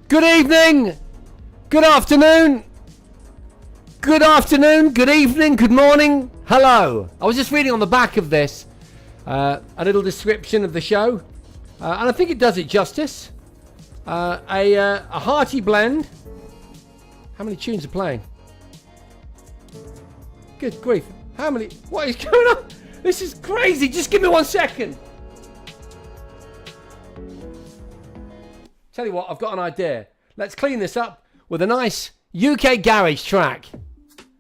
Good evening, good afternoon, good evening, good morning, hello. I was just reading on the back of this a little description of the show, and I think it does it justice. A hearty blend. How many tunes are playing? Good grief. How many? What is going on? This is crazy. Just give me 1 second. Tell you what, I've got an idea. Let's clean this up with a nice UK garage track.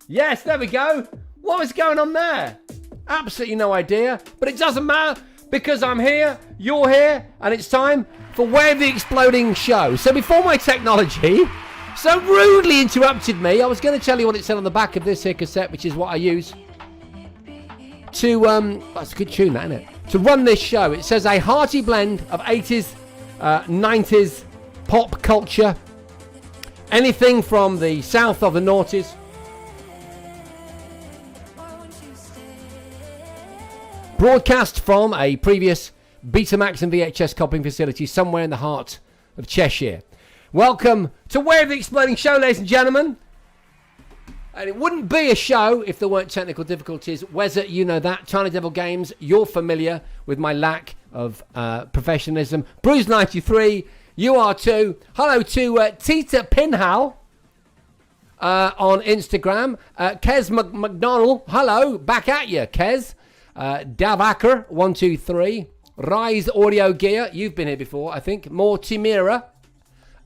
Yes, there we go. What was going on there? Absolutely no idea. But it doesn't matter because I'm here, you're here, and it's time for Where the Exploding Show. So before my technology so rudely interrupted me, I was going to tell you what it said on the back of this here cassette, which is what I use to, that's a good tune, that, isn't it? To run this show. It says a hearty blend of 80s, 90s pop culture. Anything from the south of the noughties. Broadcast from a previous Betamax and VHS copying facility somewhere in the heart of Cheshire. Welcome to Where the Exploding Show, ladies and gentlemen. And it wouldn't be a show if there weren't technical difficulties. Wezza, you know that. Tiny Devil Games, you're familiar with my lack of professionalism. Bruce93, you are too. Hello to Tita Pinhal on Instagram. Kez McDonald, hello, back at you, Kez. Davacker, 123. Rise Audio Gear, you've been here before, I think. More Timira.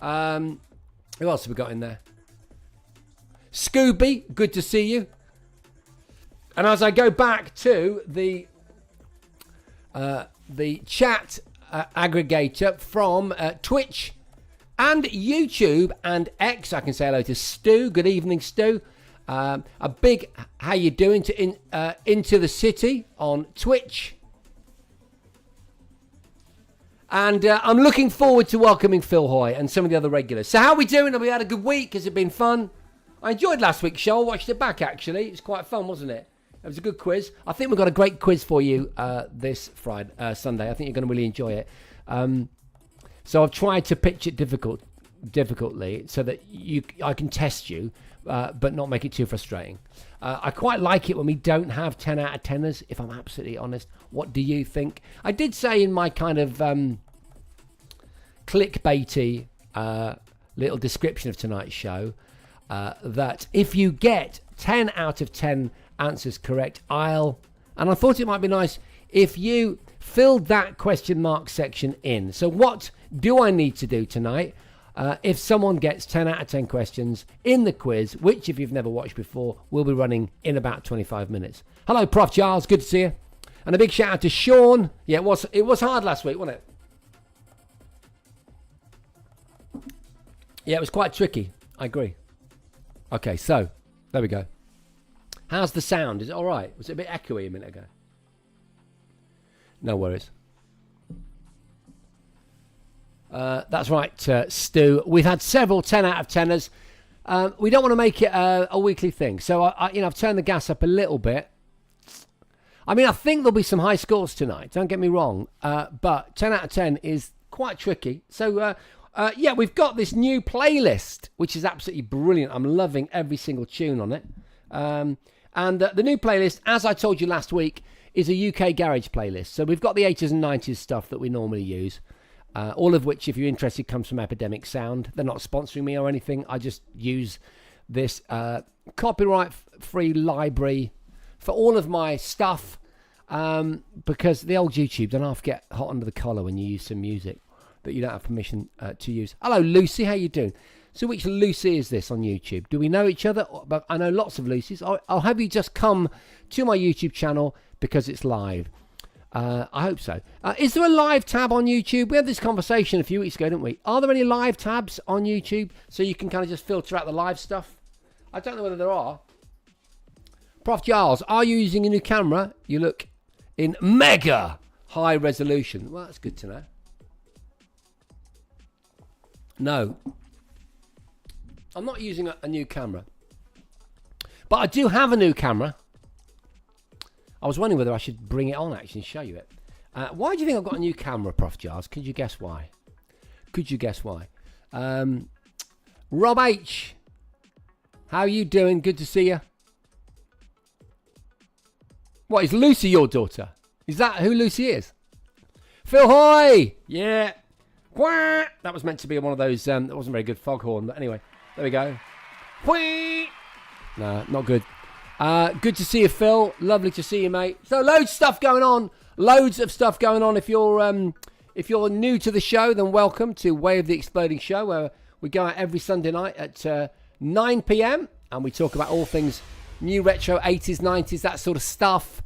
Who else have we got in there? Scooby, good to see you. And as I go back to the chat aggregator from Twitch and YouTube and X, I can say hello to Stu. Good evening, Stu. A big how you doing to Into the City on Twitch. And I'm looking forward to welcoming Phil Hoy and some of the other regulars. So how are we doing? Have we had a good week? Has it been fun? I enjoyed last week's show. I watched it back, actually. It was quite fun, wasn't it? It was a good quiz. I think we've got a great quiz for you this Sunday. I think you're going to really enjoy it. So I've tried to pitch it difficultly so that I can test you, but not make it too frustrating. I quite like it when we don't have 10 out of 10ers, if I'm absolutely honest. What do you think? I did say in my kind of clickbaity little description of tonight's show that if you get 10 out of 10 answers correct, and I thought it might be nice if you filled that question mark section in. So what do I need to do tonight if someone gets 10 out of 10 questions in the quiz, which if you've never watched before, will be running in about 25 minutes. Hello, Prof. Giles, good to see you. And a big shout out to Sean. Yeah, it was hard last week, wasn't it? Yeah, it was quite tricky. I agree. Okay, so there we go. How's the sound? Is it all right? Was it a bit echoey a minute ago? No worries. That's right, Stu. We've had several 10 out of 10ers. We don't want to make it a weekly thing. So, I've turned the gas up a little bit. I mean, I think there'll be some high scores tonight. Don't get me wrong. But 10 out of 10 is quite tricky. So, we've got this new playlist, which is absolutely brilliant. I'm loving every single tune on it. And the new playlist, as I told you last week, is a UK garage playlist. So we've got the 80s and 90s stuff that we normally use. All of which, if you're interested, comes from Epidemic Sound. They're not sponsoring me or anything. I just use this copyright-free library for all of my stuff because the old YouTube don't half get hot under the collar when you use some music that you don't have permission to use. Hello, Lucy. How you doing? So which Lucy is this on YouTube? Do we know each other? But I know lots of Lucys. I'll have you just come to my YouTube channel because it's live. I hope so. Is there a live tab on YouTube? We had this conversation a few weeks ago, didn't we? Are there any live tabs on YouTube so you can kind of just filter out the live stuff? I don't know whether there are. Prof. Giles, are you using a new camera? You look in mega high resolution. Well, that's good to know. No. I'm not using a new camera. But I do have a new camera. I was wondering whether I should bring it on actually and show you it. Why do you think I've got a new camera, Prof. Giles? Could you guess why? Rob H. How you doing? Good to see you. What, is Lucy your daughter? Is that who Lucy is? Phil Hoy! Yeah. Wah! That was meant to be one of those, that wasn't very good foghorn, but anyway, there we go. Whee! No, not good. Good to see you, Phil. Lovely to see you, mate. So loads of stuff going on. Loads of stuff going on. If you're new to the show, then welcome to Way of the Exploding Show, where we go out every Sunday night at 9 p.m. and we talk about all things new, retro, 80s, 90s, that sort of stuff.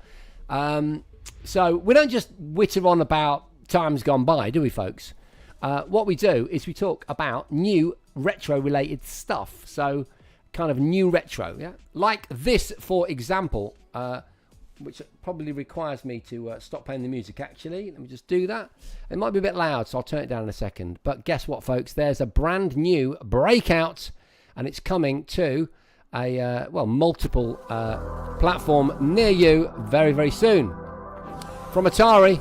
So we don't just witter on about times gone by, do we, folks? What we do is we talk about new retro-related stuff. So kind of new retro, yeah? Like this, for example, which probably requires me to stop playing the music, actually. Let me just do that. It might be a bit loud, so I'll turn it down in a second. But guess what, folks? There's a brand new Breakout, and it's coming to a, multiple platform near you very, very soon. From Atari.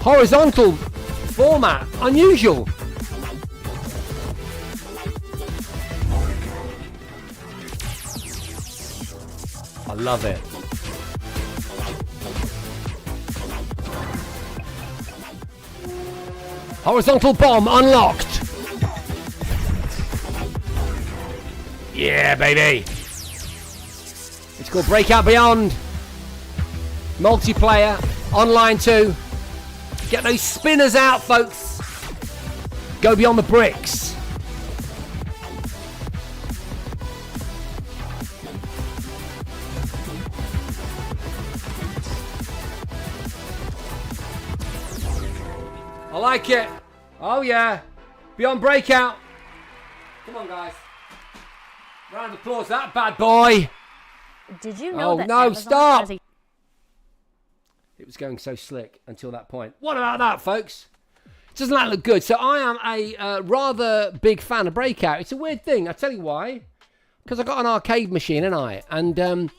Horizontal format, unusual. I love it. Horizontal bomb unlocked. Yeah, baby. It's called Breakout Beyond. Multiplayer, online too. Get those spinners out, folks. Go beyond the bricks. I like it. Oh, yeah. Beyond Breakout. Come on, guys. Round of applause, that bad boy. Did you know that no, Amazon stop. has a... It was going so slick until that point. What about that, folks? Doesn't that look good? So I am a rather big fan of Breakout. It's a weird thing. I tell you why. Because I got an arcade machine, and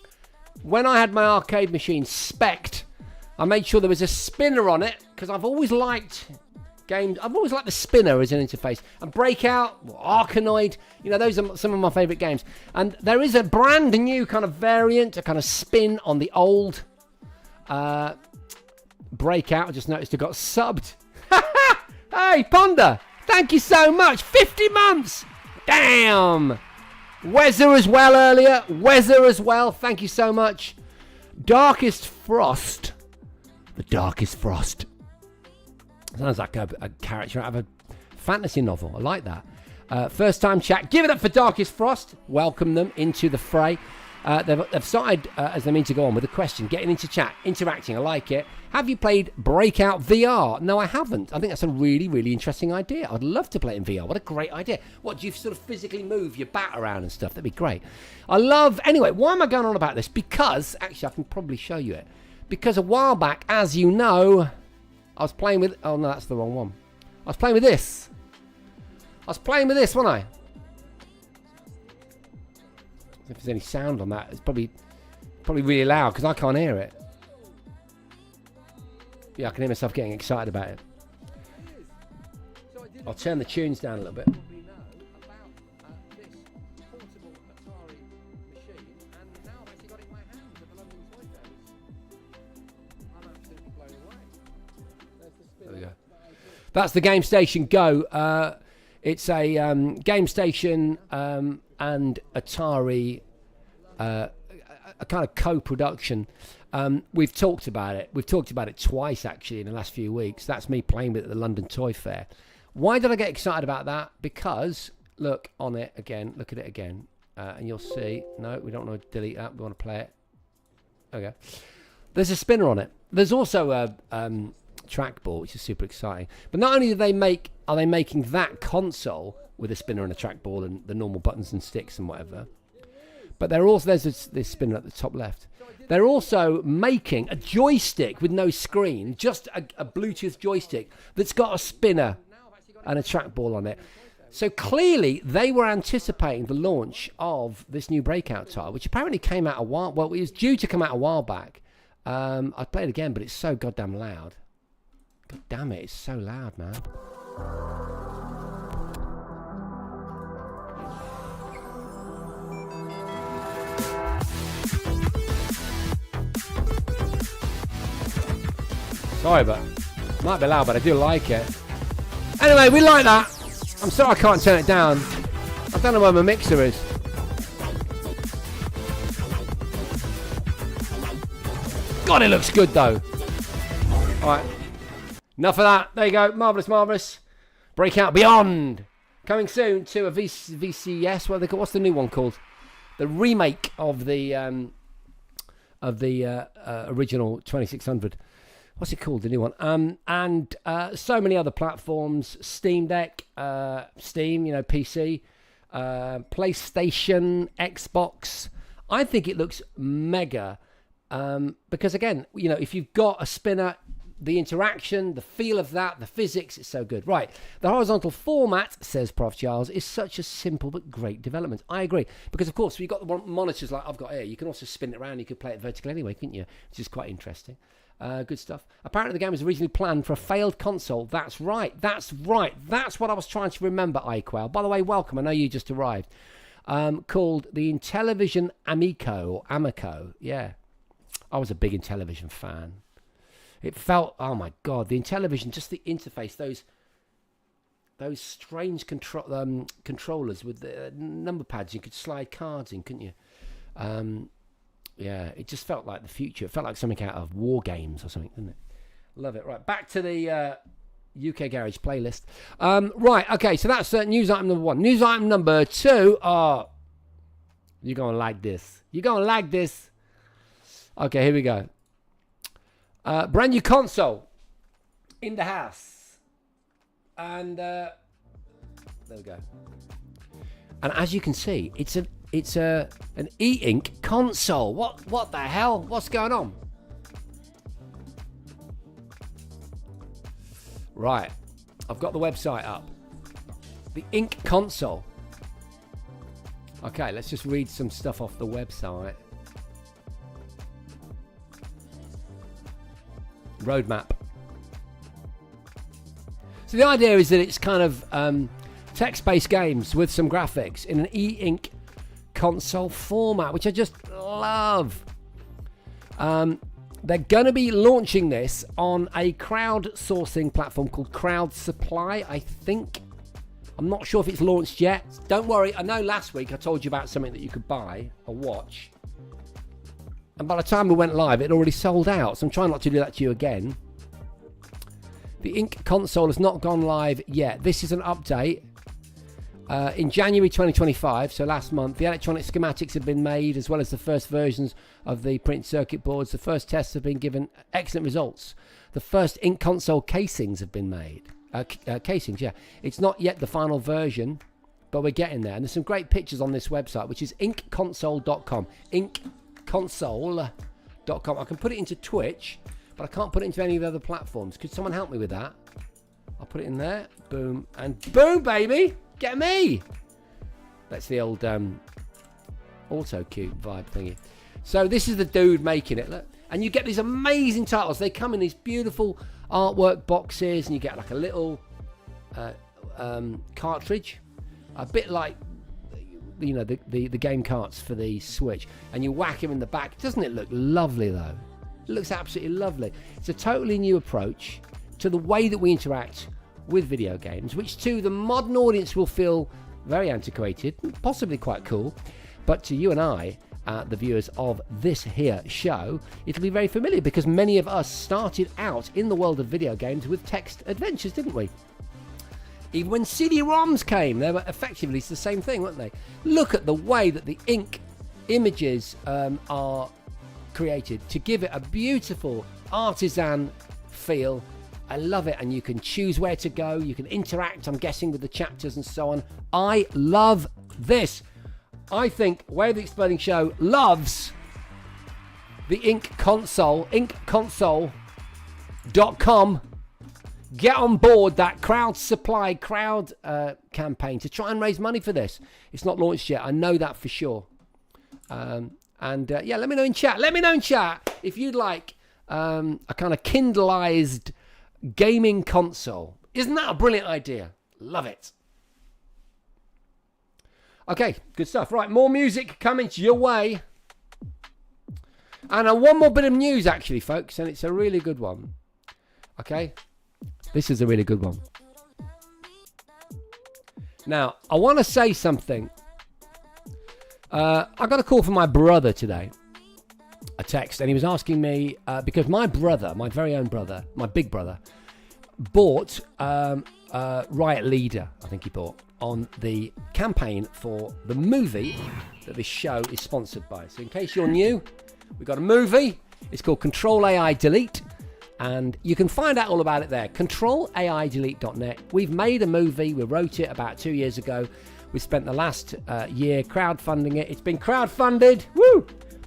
when I had my arcade machine spec'd, I made sure there was a spinner on it, because I've always liked games. I've always liked the spinner as an interface. And Breakout, Arkanoid, those are some of my favourite games. And there is a brand new kind of variant, a kind of spin on the old Breakout. I just noticed it got subbed. Hey, Ponder, thank you so much. 50 months. Damn. Weather as well earlier. Weather as well. Thank you so much. Darkest Frost. The Darkest Frost. Sounds like a character out of a fantasy novel. I like that. First time chat. Give it up for Darkest Frost. Welcome them into the fray. They've started, as they mean to go on, with a question. Getting into chat. Interacting. I like it. Have you played Breakout VR? No, I haven't. I think that's a really, really interesting idea. I'd love to play it in VR. What a great idea. What, do you sort of physically move your bat around and stuff? That'd be great. Anyway, why am I going on about this? Because, actually, I can probably show you it. Because a while back, as you know, I was playing with... Oh, no, that's the wrong one. I was playing with this. Wasn't I? If there's any sound on that, it's probably really loud because I can't hear it. Yeah, I can hear myself getting excited about it. I'll turn the tunes down a little bit. There we go. That's the Game Station Go. It's a Game Station and Atari, a kind of co-production. We've talked about it. We've talked about it twice, actually, in the last few weeks. That's me playing with it at the London Toy Fair. Why did I get excited about that? Because, look on it again. Look at it again. And you'll see. No, we don't want to delete that. We want to play it. Okay. There's a spinner on it. There's also a trackball, which is super exciting. But not only are they making that console with a spinner and a trackball and the normal buttons and sticks and whatever, but there's this spinner at the top left. They're also making a joystick with no screen, just a Bluetooth joystick that's got a spinner and a trackball on it. So clearly they were anticipating the launch of this new Breakout title, which apparently came out a while. Well, it was due to come out a while back. I'd play it again, but it's so goddamn loud. God damn it, it's so loud, man. Sorry, but it might be loud, but I do like it. Anyway, we like that. I'm sorry I can't turn it down. I don't know where my mixer is. God, it looks good though. Alright. Enough of that. There you go. Marvellous, marvellous. Breakout Beyond. Coming soon to a VCS. What's the new one called? The remake of the original 2600. What's it called, the new one? And so many other platforms. Steam Deck, Steam, PC, PlayStation, Xbox. I think it looks mega. Because again, if you've got a spinner, the interaction, the feel of that, the physics, it's so good. Right, the horizontal format, says Prof. Charles, is such a simple but great development. I agree, because of course, you've got the monitors like I've got here. You can also spin it around. You could play it vertically anyway, couldn't you? Which is quite interesting. Good stuff. Apparently, the game was originally planned for a failed console. That's right. That's what I was trying to remember, iQuell. By the way, welcome. I know you just arrived. Called the Intellivision Amico. Yeah. I was a big Intellivision fan. It felt, oh my God, the Intellivision, just the interface, those strange controllers with the number pads. You could slide cards in, couldn't you? Yeah, it just felt like the future. It felt like something out of War Games or something, didn't it? Love it. Right, back to the UK Garage playlist. Right, okay, so that's news item number 1. News item number 2. Oh, you're going to like this. You're going to like this. Okay, here we go. Brand new console in the house. And there we go. And as you can see, it's an e-ink console. What the hell? What's going on? Right. I've got the website up. The ink console. Okay, let's just read some stuff off the website. Roadmap. So the idea is that it's kind of text-based games with some graphics in an e-ink console format, which I just love. They're going to be launching this on a crowdsourcing platform called Crowd Supply, I think. I'm not sure if it's launched yet. Don't worry, I know last week I told you about something that you could buy or watch. And by the time we went live, it had already sold out. So I'm trying not to do that to you again. The ink console has not gone live yet. This is an update. In January 2025, so last month, the electronic schematics have been made, as well as the first versions of the printed circuit boards. The first tests have been given excellent results. The first ink console casings have been made. Casings, yeah. It's not yet the final version, but we're getting there. And there's some great pictures on this website, which is inkconsole.com. Inkconsole.com. I can put it into Twitch, but I can't put it into any of the other platforms. Could someone help me with that? I'll put it in there. Boom. And boom, baby! Get me! That's the old auto cue vibe thingy. So this is the dude making it. Look. And you get these amazing titles. They come in these beautiful artwork boxes, and you get like a little cartridge. A bit like, the game carts for the Switch. And you whack him in the back. Doesn't it look lovely, though? It looks absolutely lovely. It's a totally new approach to the way that we interact with video games, which to the modern audience will feel very antiquated, possibly quite cool, but to you and I, the viewers of this here show, it'll be very familiar, because many of us started out in the world of video games with text adventures, didn't we? Even when CD-ROMs came, they were effectively the same thing, weren't they? Look at the way that the ink images are created to give it a beautiful artisan feel. I love it, and you can choose where to go. You can interact, I'm guessing, with the chapters and so on. I love this. I think Way of the Exploding Show loves the ink console, inkconsole.com. get on board that crowd supply campaign to try and raise money for this. It's not launched yet. I know that for sure. Yeah, let me know in chat. Let me know in chat if you'd like a kind of Kindleized gaming console. Isn't that a brilliant idea? Love it. Okay, good stuff. Right, more music coming your way. And one more bit of news, actually, folks, and it's a really good one. Okay, this is a really good one. Now, I want to say something. I got a call from my brother today, a text, and he was asking me, because my brother, my very own brother, my big brother, bought Riot Leader, I think he bought, on the campaign for the movie that this show is sponsored by. So in case you're new, we've got a movie. It's called Control AI Delete, and you can find out all about it there. ControlAIDelete.net. We've made a movie. We wrote it about 2 years ago. We spent the last year crowdfunding it. It's been crowdfunded,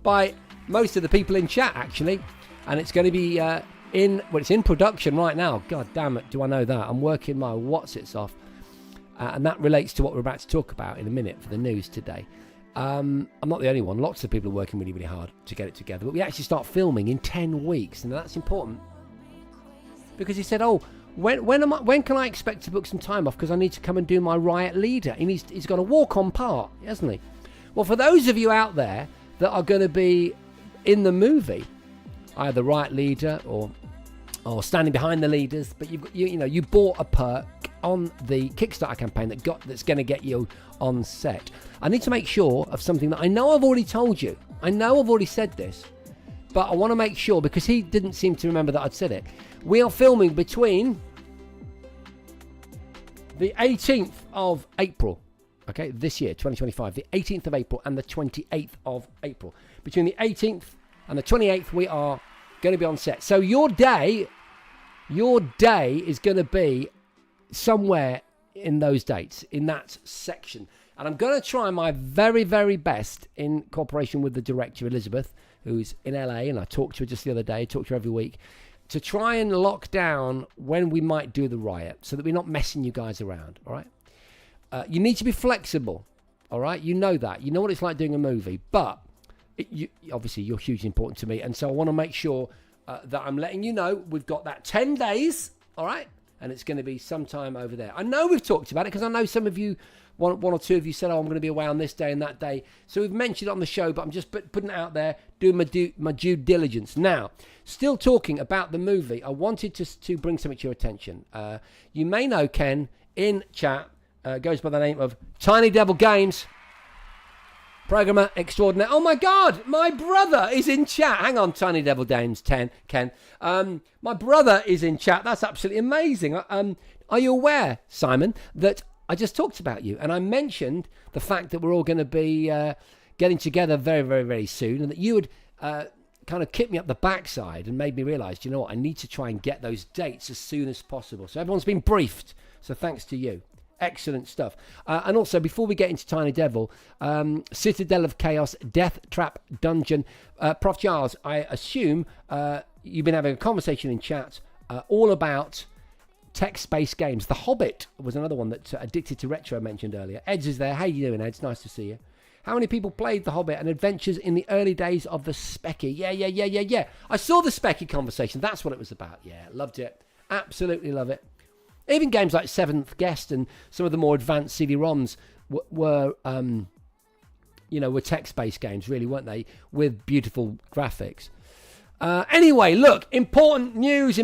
by most of the people in chat, actually. And it's going to be it's in production right now. God damn it, do I know that. I'm working my whatsits off. And that relates to what we're about to talk about in a minute for the news today. I'm not the only one. Lots of people are working really, really hard to get it together. But we actually start filming in 10 weeks. And that's important. Because he said, when can I expect to book some time off? Because I need to come and do my Riot Leader. And he's got a walk-on part, hasn't he? Well, for those of you out there that are going to be in the movie, either Riot Leader or standing behind the leaders, but you bought a perk on the Kickstarter campaign that's going to get you on set. I need to make sure of something that I know I've already told you. I know I've already said this, but I want to make sure, because he didn't seem to remember that I'd said it. We are filming between the 18th of April, okay, this year, 2025, the 18th of April and the 28th of April. Between the 18th and the 28th, we are going to be on set. So your day is going to be somewhere in those dates, in that section. And I'm going to try my very, very best, in cooperation with the director, Elizabeth, who's in LA, and I talked to her just the other day, I talk to her every week, to try and lock down when we might do the riot so that we're not messing you guys around, all right? You need to be flexible, all right? You know that. You know what it's like doing a movie, but obviously you're hugely important to me, and so I want to make sure that I'm letting you know we've got that 10 days, all right? And it's going to be sometime over there. I know we've talked about it because I know some of you, one or two of you said, I'm going to be away on this day and that day. So we've mentioned it on the show, but I'm just putting it out there, doing my due diligence. Now, still talking about the movie, I wanted to bring something to your attention. You may know Ken in chat, goes by the name of Tiny Devil Games. Programmer extraordinaire. Oh my God, my brother is in chat. Hang on, Tiny Devil Games 10, Ken. My brother is in chat. That's absolutely amazing. Are you aware, Simon, that I just talked about you? And I mentioned the fact that we're all going to be getting together very, very, very soon, and that you would kind of kick me up the backside and made me realise, you know what, I need to try and get those dates as soon as possible. So everyone's been briefed. So thanks to you. Excellent stuff. And also, before we get into Tiny Devil, Citadel of Chaos, Death Trap Dungeon. Prof. Charles, I assume you've been having a conversation in chat all about text-based games. The Hobbit was another one that Addicted to Retro mentioned earlier. Eds is there. How you doing, Eds? Nice to see you. How many people played The Hobbit and Adventures in the early days of the Specky? Yeah. I saw the Specky conversation. That's what it was about. Yeah, loved it. Absolutely love it. Even games like Seventh Guest and some of the more advanced CD-ROMs were text-based games, really, weren't they? With beautiful graphics. Anyway, look, important news.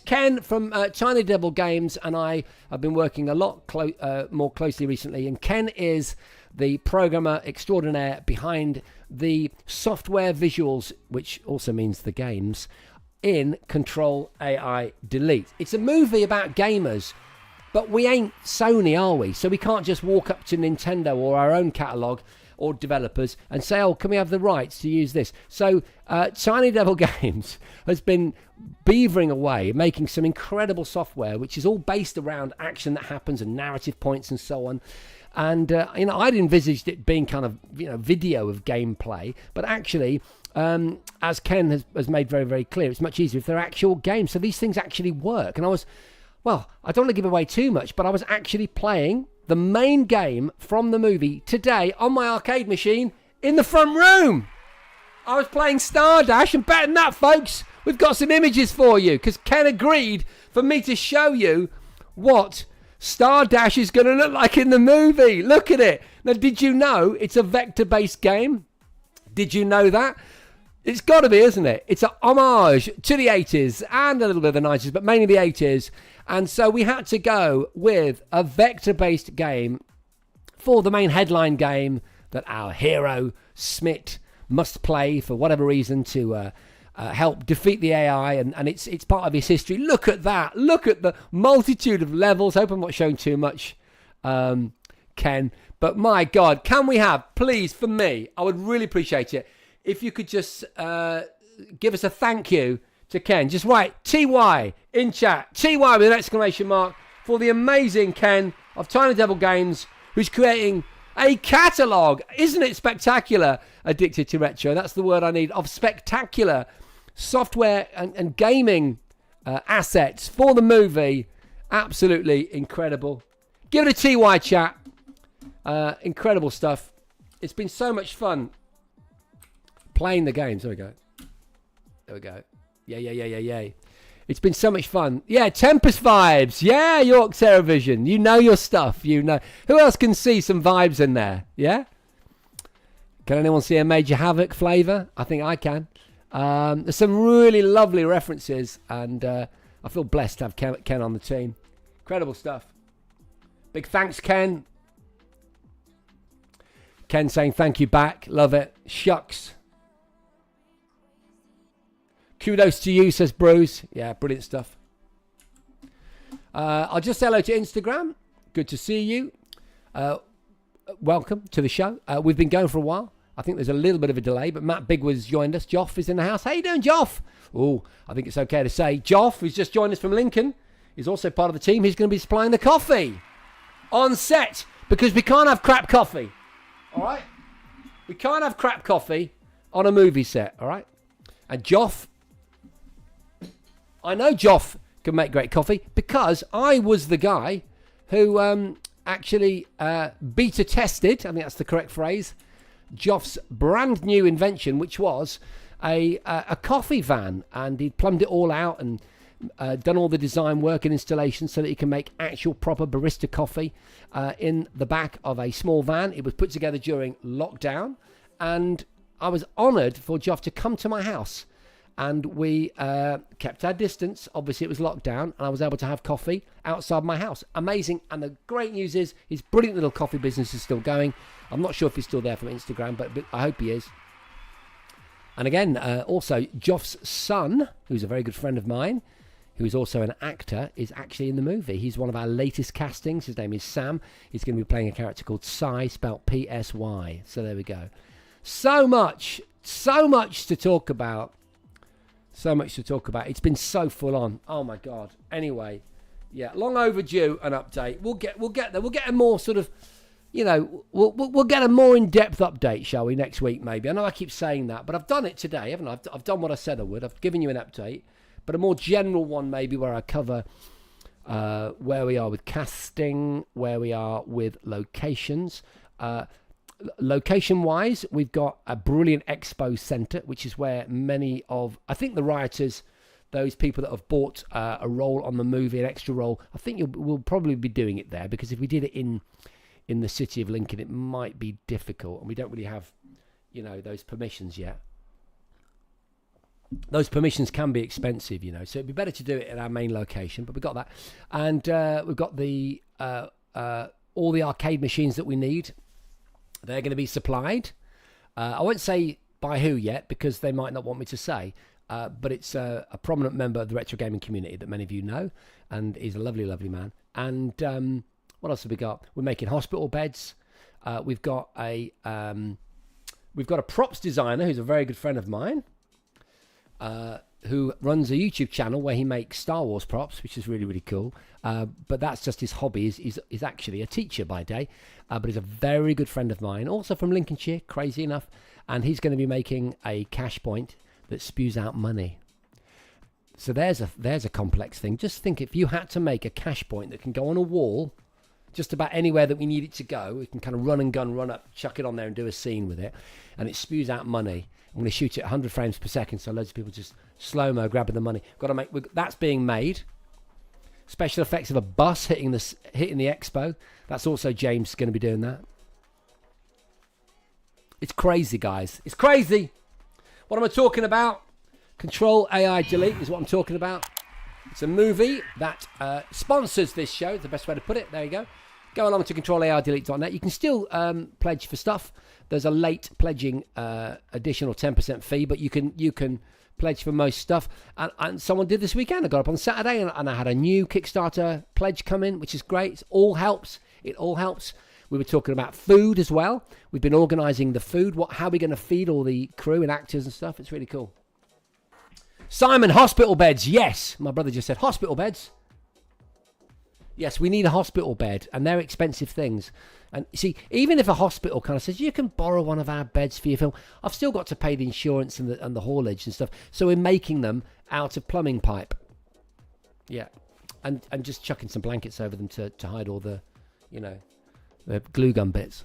Ken from Tiny Devil Games and I have been working a lot more closely recently, and Ken is the programmer extraordinaire behind the software visuals, which also means the games, in Control AI Delete. It's a movie about gamers, but we ain't Sony, are we? So we can't just walk up to Nintendo or our own catalogue or developers and say, can we have the rights to use this? So Tiny Devil Games has been beavering away, making some incredible software, which is all based around action that happens and narrative points and so on. And I'd envisaged it being kind of video of gameplay, but actually as Ken has made very, very clear, it's much easier if they're actual games. So these things actually work. And I don't want to give away too much, but I was actually playing the main game from the movie today on my arcade machine in the front room. I was playing Star Dash, and better than that, folks, we've got some images for you, because Ken agreed for me to show you what Star Dash is going to look like in the movie. Look at it. Now, did you know it's a vector-based game? Did you know that? It's got to be, isn't it? It's a homage to the 80s and a little bit of the 90s, but mainly the 80s. And so we had to go with a vector-based game for the main headline game that our hero, Smit, must play for whatever reason to help defeat the AI, and it's part of his history. Look at that. Look at the multitude of levels. Hope I'm not showing too much, Ken. But my God, can we have, please, for me, I would really appreciate it, if you could just give us a thank you to Ken. Just write TY in chat. TY with an exclamation mark for the amazing Ken of Tiny Devil Games, who's creating a catalogue. Isn't it spectacular? Addicted to Retro. That's the word I need. Of spectacular software and gaming assets for the movie. Absolutely incredible. Give it a TY chat. Incredible stuff. It's been so much fun playing the games. There we go. There we go. Yeah. It's been so much fun. Yeah, Tempest vibes. Yeah, York Terrorvision. You know your stuff. You know. Who else can see some vibes in there? Yeah? Can anyone see a Major Havoc flavour? I think I can. There's some really lovely references, and I feel blessed to have Ken on the team. Incredible stuff. Big thanks, Ken. Ken saying thank you back. Love it. Shucks. Kudos to you, says Bruce. Yeah, brilliant stuff. I'll just say hello to Instagram. Good to see you. Welcome to the show. We've been going for a while. I think there's a little bit of a delay, but Matt Bigwood's joined us. Joff is in the house. How you doing, Joff? Oh, I think it's okay to say Joff, who's just joined us from Lincoln, is also part of the team. He's going to be supplying the coffee on set, because we can't have crap coffee. All right? We can't have crap coffee on a movie set. All right? And Joff, I know Joff can make great coffee, because I was the guy who actually beta tested, I think that's the correct phrase, Joff's brand new invention, which was a coffee van, and he'd plumbed it all out and done all the design work and installation so that he can make actual proper barista coffee in the back of a small van. It was put together during lockdown, and I was honoured for Joff to come to my house, and we kept our distance. Obviously it was lockdown, and I was able to have coffee outside my house. Amazing. And the great news is his brilliant little coffee business is still going. I'm not sure if he's still there from Instagram, but I hope he is. And again, also Joff's son, who's a very good friend of mine, who is also an actor, is actually in the movie. He's one of our latest castings. His name is Sam. He's going to be playing a character called Psy, spelt P-S-Y. So there we go. So much to talk about. So much to talk about. It's been so full on. Oh my God. Anyway, yeah, long overdue an update. We'll get there. We'll get a more sort of, you know, we'll get a more in-depth update, shall we, next week maybe. I know I keep saying that, but I've done it today, haven't I? I've done what I said I would. I've given you an update, but a more general one maybe, where I cover where we are with casting, where we are with locations. Location-wise, we've got a brilliant expo centre, which is where many of, I think, the rioters, those people that have bought a role on the movie, an extra role, I think we'll probably be doing it there, because if we did it in the city of Lincoln, it might be difficult, and we don't really have, you know, those permissions yet. Those permissions can be expensive, you know, so it'd be better to do it at our main location, but we've got that. And we've got the all the arcade machines that we need. They're going to be supplied. I won't say by who yet, because they might not want me to say, but it's a prominent member of the retro gaming community that many of you know, and he's a lovely, lovely man. And what else have we got? We're making hospital beds. We've got a props designer who's a very good friend of mine, who runs a YouTube channel where he makes Star Wars props, which is really, really cool. But that's just his hobby. He's actually a teacher by day, but he's a very good friend of mine, also from Lincolnshire, crazy enough. and he's going to be making a cash point that spews out money. So there's a complex thing. Just think, if you had to make a cash point that can go on a wall just about anywhere that we need it to go, we can kind of run and gun, run up, chuck it on there and do a scene with it, and it spews out money. I'm going to shoot it 100 frames per second, so loads of people just slow-mo grabbing the money. That's being made. Special effects of a bus hitting the expo. That's also James going to be doing that. It's crazy, guys. It's crazy. What am I talking about? Control AI Delete is what I'm talking about. It's a movie that sponsors this show. It's the best way to put it. There you go. Go along to controlaidelete.net. You can still pledge for stuff. There's a late pledging additional 10% fee, but you can pledge for most stuff. And someone did this weekend. I got up on Saturday and I had a new Kickstarter pledge come in, which is great. It all helps. We were talking about food as well. We've been organising the food. How are we going to feed all the crew and actors and stuff? It's really cool. Simon, hospital beds. Yes. My brother just said hospital beds. Yes, we need a hospital bed, and they're expensive things. And see, even if a hospital kind of says, you can borrow one of our beds for your film, I've still got to pay the insurance and the haulage and stuff. So we're making them out of plumbing pipe. Yeah. And just chucking some blankets over them to hide all the, the glue gun bits.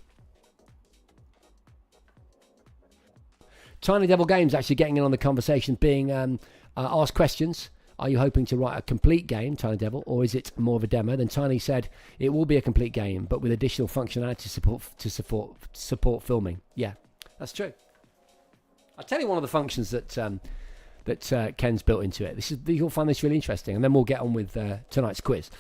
Tiny Devil Games actually getting in on the conversation, being asked questions. Are you hoping to write a complete game, Tiny Devil, or is it more of a demo? Then Tiny said it will be a complete game, but with additional functionality to support filming. Yeah, that's true. I'll tell you one of the functions that Ken's built into it. You'll find this really interesting, and then we'll get on with tonight's quiz.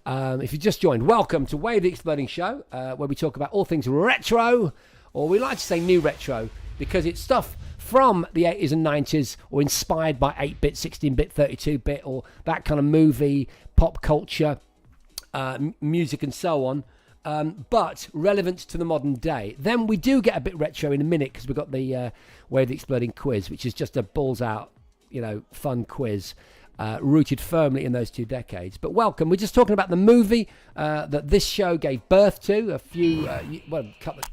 If you just joined, welcome to Wave the Exploding Show, where we talk about all things retro, or we like to say new retro, because it's stuff from the 80s and 90s, or inspired by 8-bit, 16-bit, 32-bit, or that kind of movie, pop culture, music and so on, but relevant to the modern day. Then we do get a bit retro in a minute, because we've got the Way of the Exploding quiz, which is just a balls-out, fun quiz, rooted firmly in those 2 decades. But welcome. We're just talking about the movie that this show gave birth to a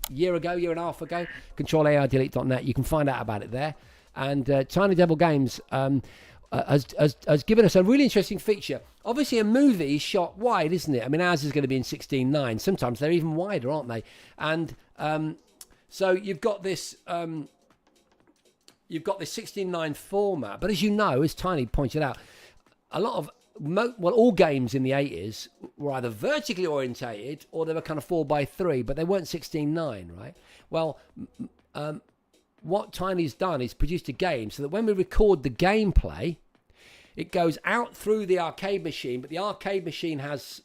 year and a half ago. ControlAIDelete.net. You can find out about it there. And Tiny Devil Games has given us a really interesting feature. Obviously, a movie is shot wide, isn't it? I mean, ours is going to be in 16:9. Sometimes they're even wider, aren't they? And so you've got this. You've got this 16:9 format, but as you know, as Tiny pointed out, a lot of all games in the 80s were either vertically orientated or they were kind of 4:3, but they weren't 16:9, right? Well, what Tiny's done is produced a game so that when we record the gameplay, it goes out through the arcade machine, but the arcade machine has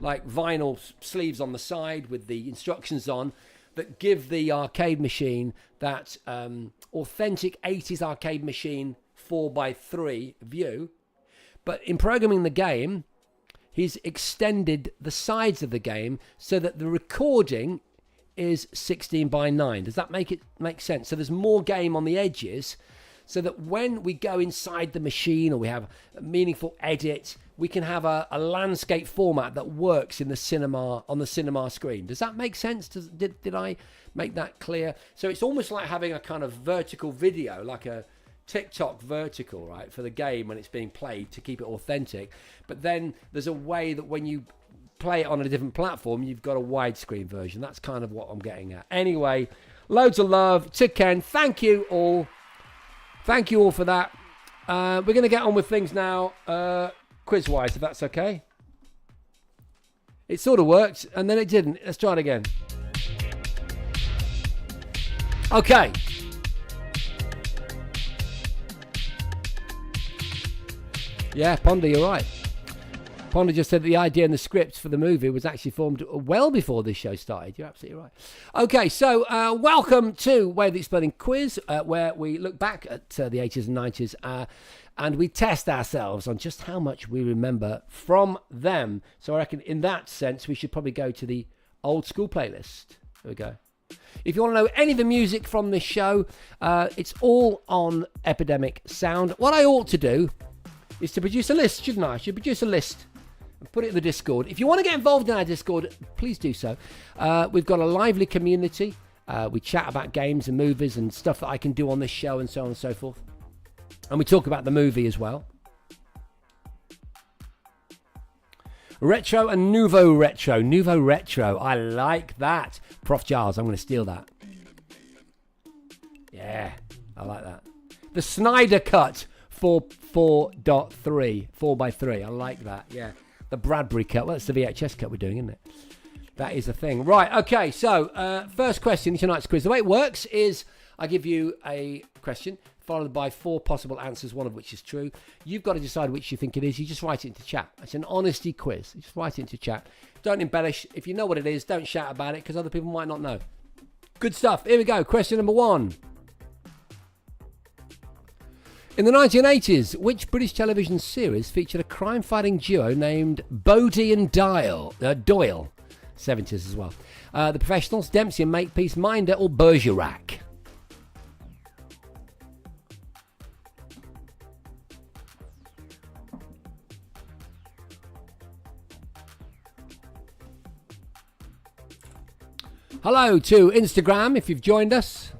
like vinyl sleeves on the side with the instructions on that give the arcade machine that authentic 80s arcade machine 4:3 view. But in programming the game, he's extended the sides of the game so that the recording is 16:9. Does that make sense? So there's more game on the edges, so that when we go inside the machine or we have a meaningful edit, we can have a landscape format that works in the cinema, on the cinema screen. Does that make sense? Did I make that clear? So it's almost like having a kind of vertical video, like a TikTok vertical, right, for the game when it's being played to keep it authentic. But then there's a way that when you play it on a different platform, you've got a widescreen version. That's kind of what I'm getting at. Anyway, loads of love to Ken. Thank you all. Thank you all for that. We're going to get on with things now, quiz-wise, if that's okay. It sort of worked, and then it didn't. Let's try it again. Okay. Yeah, Ponder, you're right. Ponder just said that the idea and the script for the movie was actually formed well before this show started. You're absolutely right. Okay, so welcome to Way of the Exploding Quiz, where we look back at the 80s and 90s and we test ourselves on just how much we remember from them. So I reckon in that sense, we should probably go to the old school playlist. There we go. If you want to know any of the music from this show, it's all on Epidemic Sound. What I ought to do is to produce a list, shouldn't I? I should produce a list and put it in the Discord. If you want to get involved in our Discord, please do so. We've got a lively community. We chat about games and movies and stuff that I can do on this show and so on and so forth. And we talk about the movie as well. Retro and Nouveau Retro. Nouveau Retro. I like that. Prof Giles, I'm going to steal that. Yeah, I like that. The Snyder Cut 4.3. 4x3. I like that. Yeah. The Bradbury cut. Well, that's the VHS cut we're doing, isn't it? That is a thing. Right, okay. So, first question in tonight's quiz. The way it works is I give you a question followed by 4 possible answers, one of which is true. You've got to decide which you think it is. You just write it into chat. It's an honesty quiz. You just write it into chat. Don't embellish. If you know what it is, don't shout about it because other people might not know. Good stuff. Here we go. Question number 1. In the 1980s, which British television series featured a crime-fighting duo named Bodie and Doyle? 70s as well. The Professionals, Dempsey and Makepeace, Minder or Bergerac? Hello to Instagram if you've joined us.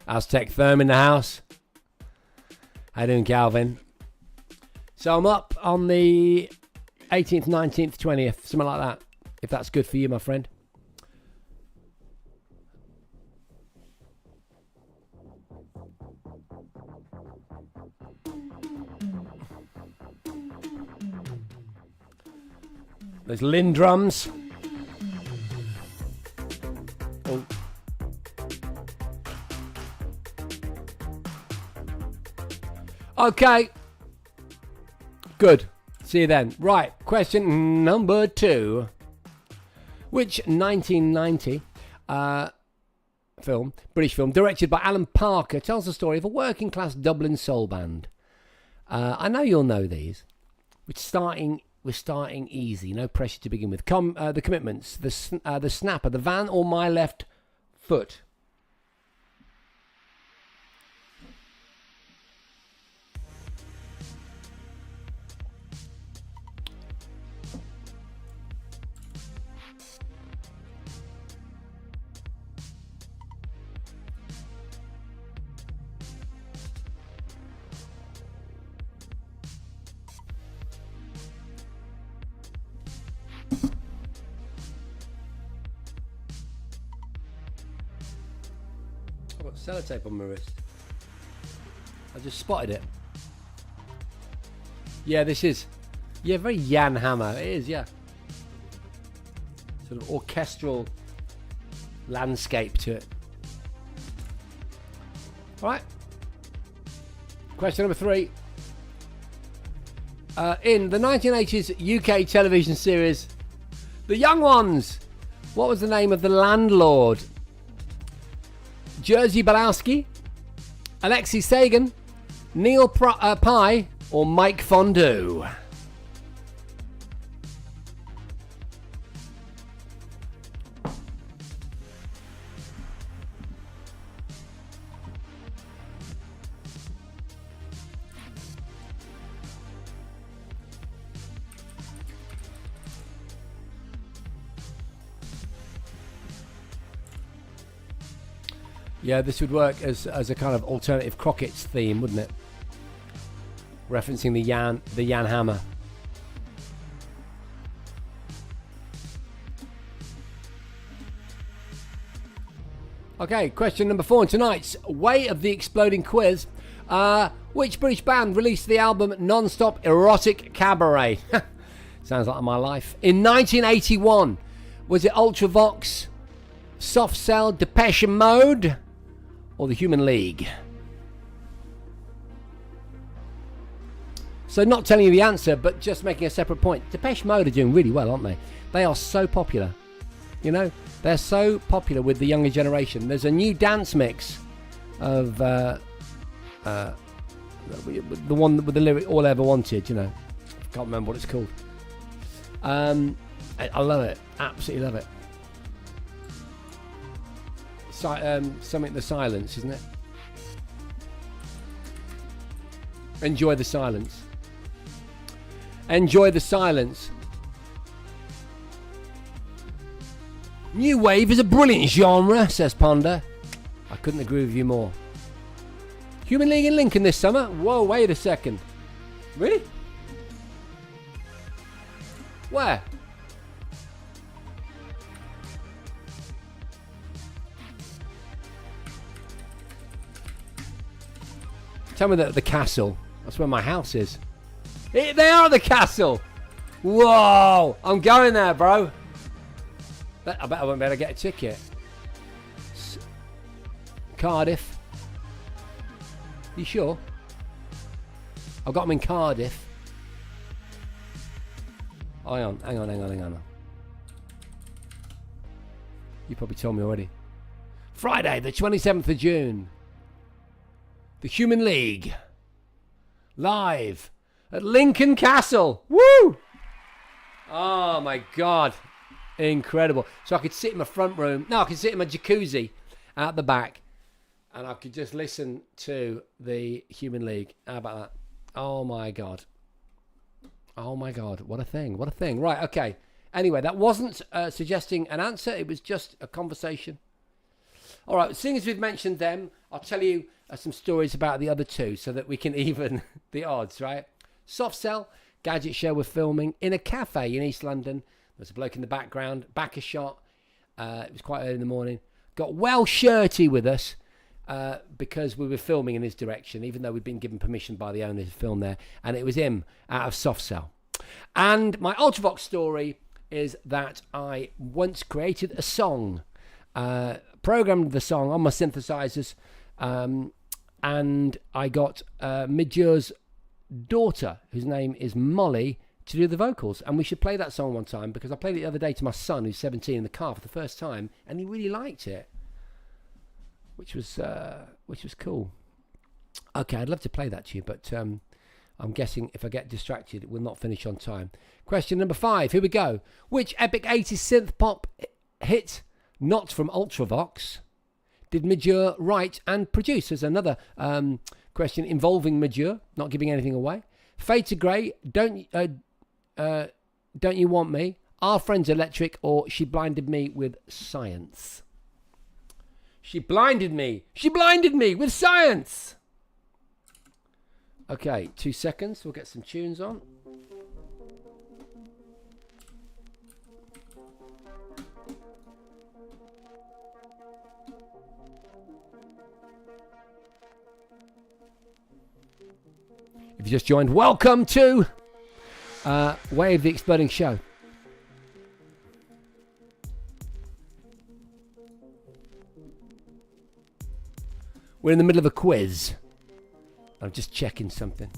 Aztec Therm in the house. How you doing, Calvin? So I'm up on the 18th, 19th, 20th, something like that. If that's good for you, my friend. There's Lindrums. Oh. Okay. Good. See you then. Right. Question number 2. Which 1990 film, British film, directed by Alan Parker, tells the story of a working class Dublin soul band? I know you'll know these. We're starting easy. No pressure to begin with. The Commitments, the Snapper, The Van, or My Left Foot? I've got sellotape on my wrist. I just spotted it. Yeah, this is. Yeah, very Jan Hammer. It is, yeah. Sort of orchestral landscape to it. All right. Question number 3. In the 1980s UK television series, The Young Ones, what was the name of the landlord? Jerzy Balowski, Alexei Sagan, Neil Pye, or Mike Fondue? Yeah, this would work as a kind of alternative Crockett's theme, wouldn't it? Referencing the Jan Hammer. Okay, question number 4 in tonight's Way of the Exploding Quiz. Which British band released the album Non-Stop Erotic Cabaret? Sounds like my life. In 1981, was it Ultravox, Soft Cell, Depeche Mode, or the Human League? So not telling you the answer, but just making a separate point. Depeche Mode are doing really well, aren't they? They are so popular. You know, they're so popular with the younger generation. There's a new dance mix of the one with the lyric "All I Ever Wanted." You know, can't remember what it's called. I love it. Absolutely love it. Something the silence, isn't it? Enjoy the silence. Enjoy the silence. New wave is a brilliant genre, says Ponder. I couldn't agree with you more. Human League in Lincoln this summer? Whoa, wait a second. Really? Where? Tell me that the castle. That's where my house is. They are at the castle. Whoa! I'm going there, bro. I bet I won't be able to get a ticket. Cardiff. You sure? I've got them in Cardiff. Oh, hang on. You probably told me already. Friday, the 27th of June. The Human League. Live at Lincoln Castle. Woo! Oh my God. Incredible. So I could sit in my front room. No, I could sit in my jacuzzi out the back. And I could just listen to the Human League. How about that? Oh my God. Oh my God. What a thing. What a thing. Right, okay. Anyway, that wasn't suggesting an answer. It was just a conversation. All right, seeing as we've mentioned them, I'll tell you some stories about the other two so that we can even the odds, right? Soft Cell, gadget show we're filming in a cafe in East London. There's a bloke in the background, back a shot. It was quite early in the morning. Got well shirty with us because we were filming in his direction, even though we'd been given permission by the owner to film there. And it was him out of Soft Cell. And my Ultravox story is that I once created a song, programmed the song on my synthesizers, and I got Midgeur's daughter, whose name is Molly, to do the vocals. And we should play that song one time because I played it the other day to my son, who's 17, in the car for the first time, and he really liked it, which was cool. Okay, I'd love to play that to you, but I'm guessing if I get distracted, it will not finish on time. Question number 5. Here we go. Which epic 80s synth pop hit, not from Ultravox, did Midgeur write and produce? There's another question involving Midgeur, not giving anything away. Fade to Grey, Don't You Want Me, Our Friends Electric, or She Blinded Me with Science? She blinded me with science. Okay, 2 seconds. We'll get some tunes on. If you just joined, welcome to Wave the Exploding Show. We're in the middle of a quiz. I'm just checking something.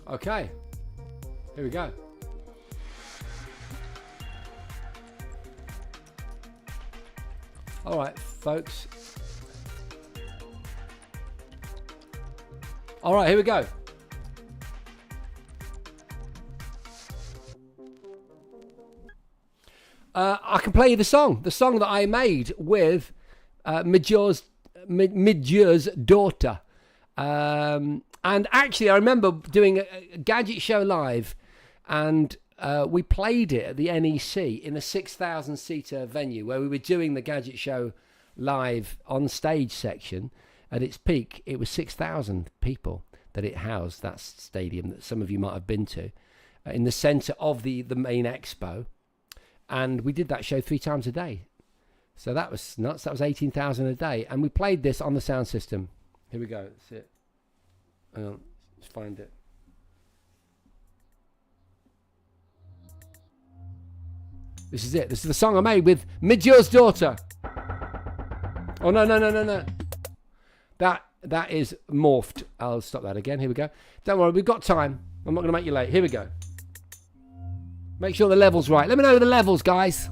Okay, here we go. All right, folks. All right, here we go. I can play you the song that I made with Midgeur's daughter. And actually, I remember doing a gadget show live, and we played it at the NEC in a 6,000-seater venue where we were doing the gadget show live on stage section. At its peak, it was 6,000 people that it housed, that stadium that some of you might have been to, in the centre of the main expo. And we did that show 3 times a day. So that was nuts. That was 18,000 a day. And we played this on the sound system. Here we go. That's it. Hang on. Let's find it. This is it. This is the song I made with Midgeur's daughter. Oh, no. That is morphed. I'll stop that again. Here we go. Don't worry, we've got time. I'm not going to make you late. Here we go. Make sure the level's right. Let me know the levels, guys.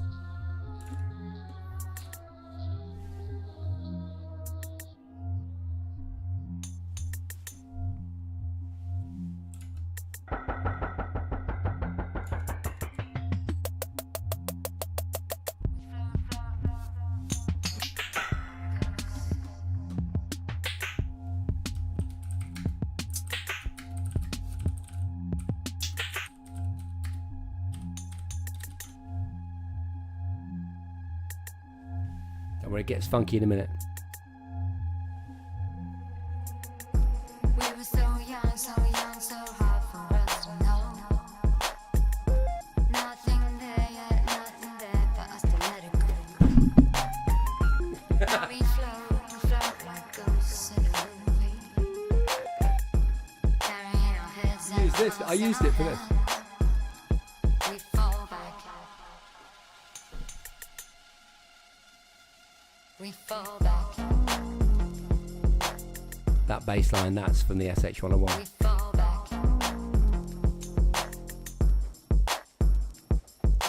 where it gets funky in a minute. We were so young, so hard for us to know. Nothing there yet, nothing there for us to let it go. Now we float like ghosts in a movie. Carrying our heads Use this. I used it for this. we fall back. We fall back. That bass line, that's from the SH-101. We fall back.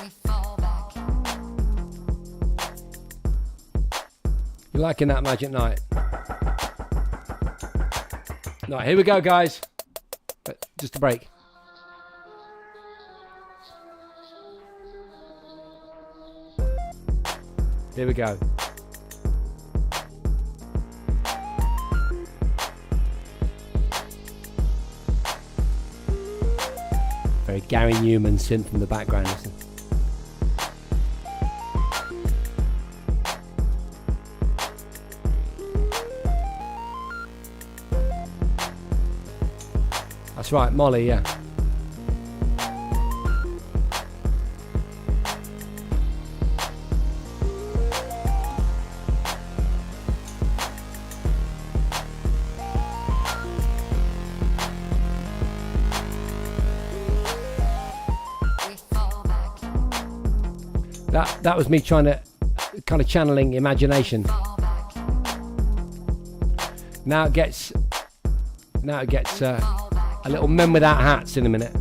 We fall back. You liking that, Magic Night? Right, here we go, guys. Just a break. Here we go. Very Gary Newman synth in the background. Listen. That's right, Molly, yeah. That was me trying to kind of channeling imagination. Now it gets a little Men Without Hats in a minute.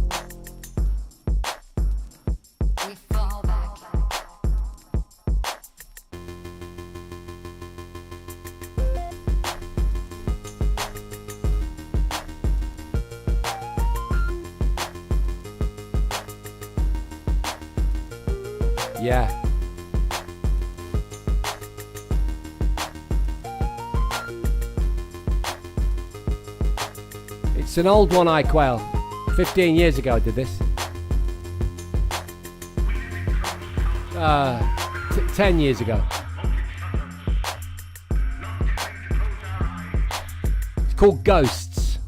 Yeah. It's an old one, I Quail. 15 years ago I did this. 10 years ago. It's called Ghosts.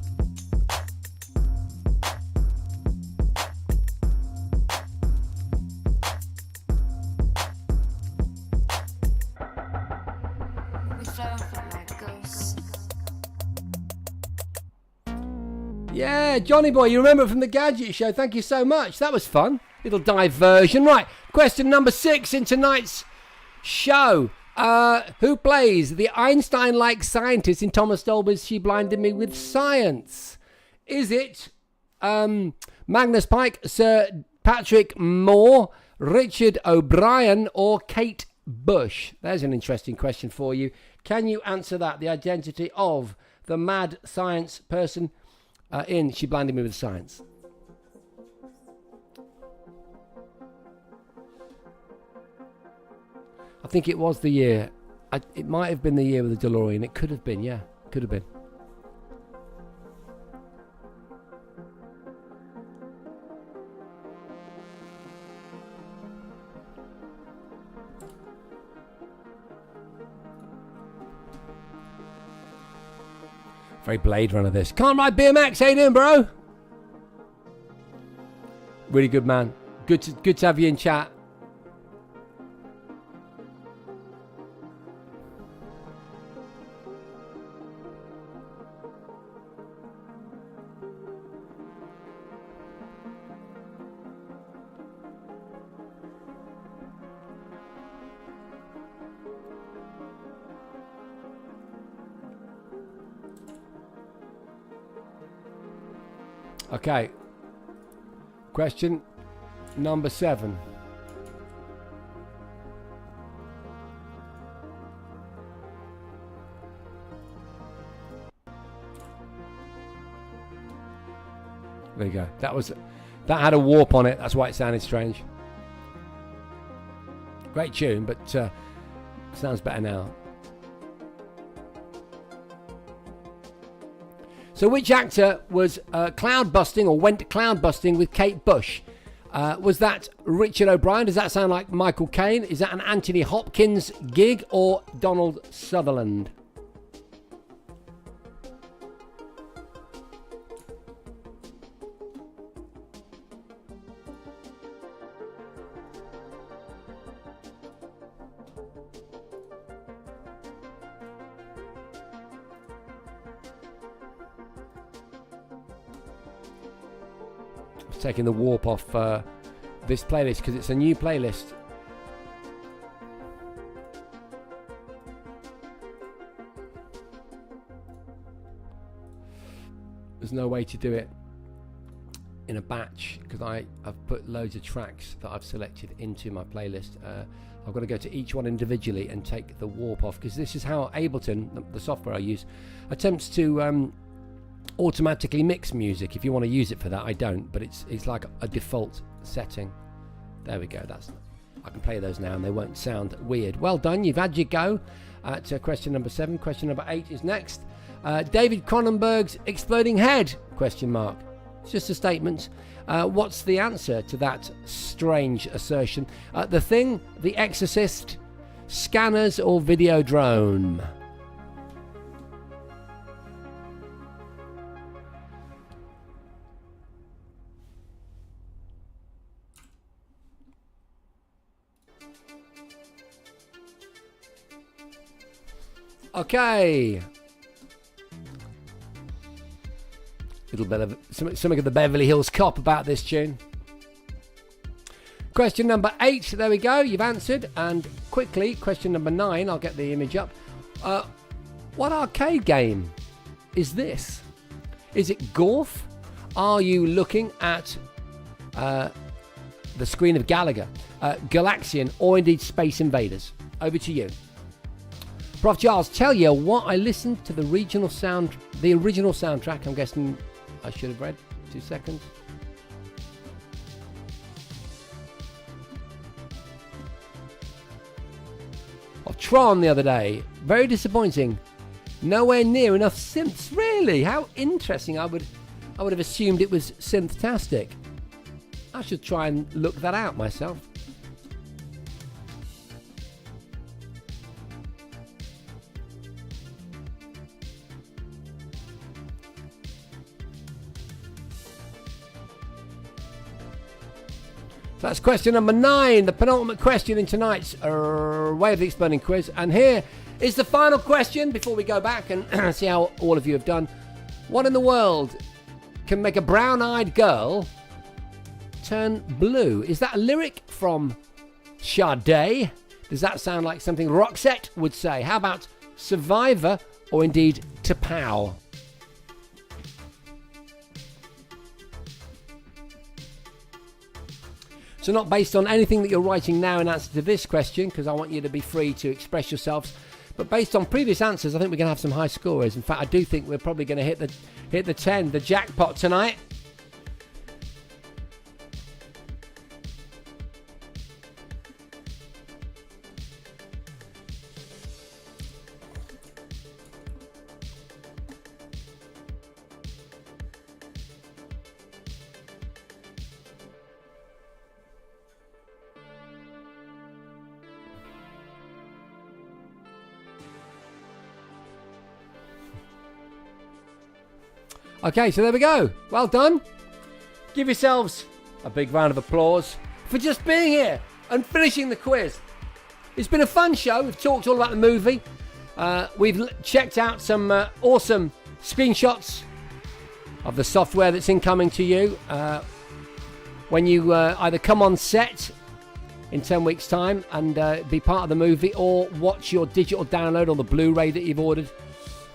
Yeah, Johnny Boy, you remember it from the Gadget Show. Thank you so much. That was fun. Little diversion. Right, question number 6 in tonight's show. Who plays the Einstein-like scientist in Thomas Dolby's She Blinded Me with Science? Is it Magnus Pike, Sir Patrick Moore, Richard O'Brien, or Kate Bush? There's an interesting question for you. Can you answer that? The identity of the mad science person in She Blinded Me with Science. I think it was the year. It might have been the year with the DeLorean. It could have been, yeah. Could have been. Very Blade Runner this. Can't ride BMX. How you doing, bro? Really good, man. Good to have you in chat. Okay. Question number 7. There you go. That had a warp on it. That's why it sounded strange. Great tune, but sounds better now. So which actor was cloud busting or went cloud busting with Kate Bush? Was that Richard O'Brien? Does that sound like Michael Caine? Is that an Anthony Hopkins gig or Donald Sutherland? Taking the warp off this playlist because it's a new playlist. There's no way to do it in a batch because I've put loads of tracks that I've selected into my playlist. I've got to go to each one individually and take the warp off because this is how Ableton, the software I use, attempts to automatically mix music. If you want to use it for that, I don't, but it's like a default setting. There we go. I can play those now and they won't sound weird. Well done, you've had your go at question number 7. Question number 8 is next. David Cronenberg's exploding head, question mark. It's just a statement. What's the answer to that strange assertion? The Thing, The Exorcist, Scanners, or Videodrome? Okay. Little bit of something of the Beverly Hills Cop about this tune. Question number 8. There we go. You've answered. And quickly, question number 9. I'll get the image up. What arcade game is this? Is it Gorf? Are you looking at the screen of Gallagher, Galaxian, or indeed Space Invaders? Over to you. Prof. Giles, tell you what I listened to the original soundtrack. I'm guessing I should have read. 2 seconds. Of Tron the other day. Very disappointing. Nowhere near enough synths. Really? How interesting. I would have assumed it was synth-tastic. I should try and look that out myself. So that's question number 9, the penultimate question in tonight's Way of the Exploding quiz. And here is the final question before we go back and see how all of you have done. What in the world can make a brown-eyed girl turn blue? Is that a lyric from Sade? Does that sound like something Roxette would say? How about Survivor or indeed T'Pau? So not based on anything that you're writing now in answer to this question, because I want you to be free to express yourselves, but based on previous answers, I think we're going to have some high scorers. In fact, I do think we're probably going to hit the 10, the jackpot tonight. Okay, so there we go. Well done. Give yourselves a big round of applause for just being here and finishing the quiz. It's been a fun show. We've talked all about the movie. We've checked out some awesome screenshots of the software that's incoming to you when you either come on set in 10 weeks' time and be part of the movie, or watch your digital download on the Blu-ray that you've ordered.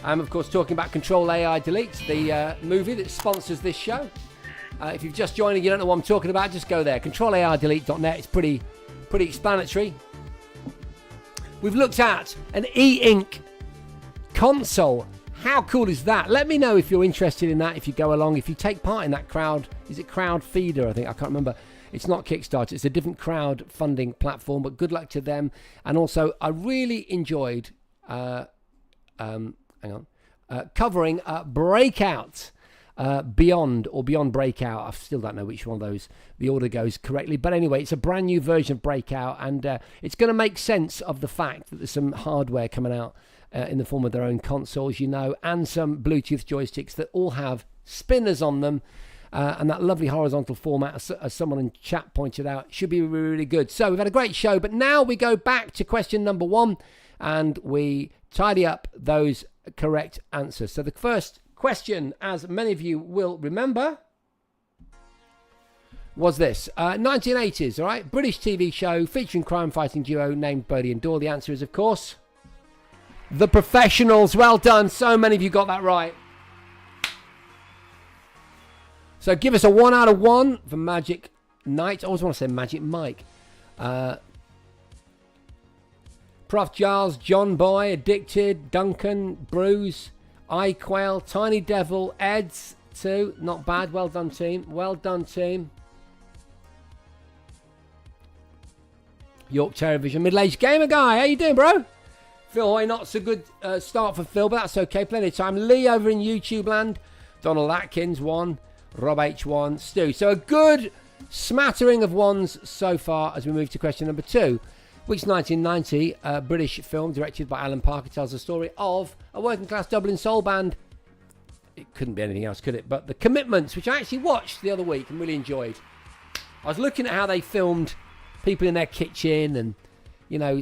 I'm, of course, talking about Control AI Delete, the movie that sponsors this show. If you've just joined and you don't know what I'm talking about, just go there. ControlAIDelete.net. It's pretty explanatory. We've looked at an e-ink console. How cool is that? Let me know if you're interested in that, if you go along, if you take part in that crowd. Is it Crowdfeeder? I think. I can't remember. It's not Kickstarter. It's a different crowdfunding platform, but good luck to them. And also, I really enjoyed... covering Breakout, Beyond or Beyond Breakout. I still don't know which one of those the order goes correctly. But anyway, it's a brand new version of Breakout, and it's going to make sense of the fact that there's some hardware coming out in the form of their own consoles, and some Bluetooth joysticks that all have spinners on them. And that lovely horizontal format, as someone in chat pointed out, should be really, really good. So we've had a great show, but now we go back to question number 1, and we tidy up those correct answers. So the first question, as many of you will remember, was this. 1980s, all right? British TV show featuring crime-fighting duo named Birdie and Daw. The answer is, of course, The Professionals. Well done. So many of you got that right. So give us a 1 out of 1 for Magic Knight. I always want to say Magic Mike. Prof. Giles, John Boy, Addicted, Duncan, Bruce, iQuail, Tiny Devil, Eds too. Not bad. Well done, team. Well done, team. York Television, Middle-Aged Gamer Guy. How you doing, bro? Phil Hoy, not so good start for Phil, but that's okay. Plenty of time. Lee over in YouTube land. Donald Atkins, 1. Rob H1, Stu. So a good smattering of ones so far as we move to question number 2, which 1990 British film directed by Alan Parker tells the story of a working class Dublin soul band. It couldn't be anything else, could it? But The Commitments, which I actually watched the other week and really enjoyed. I was looking at how they filmed people in their kitchen and,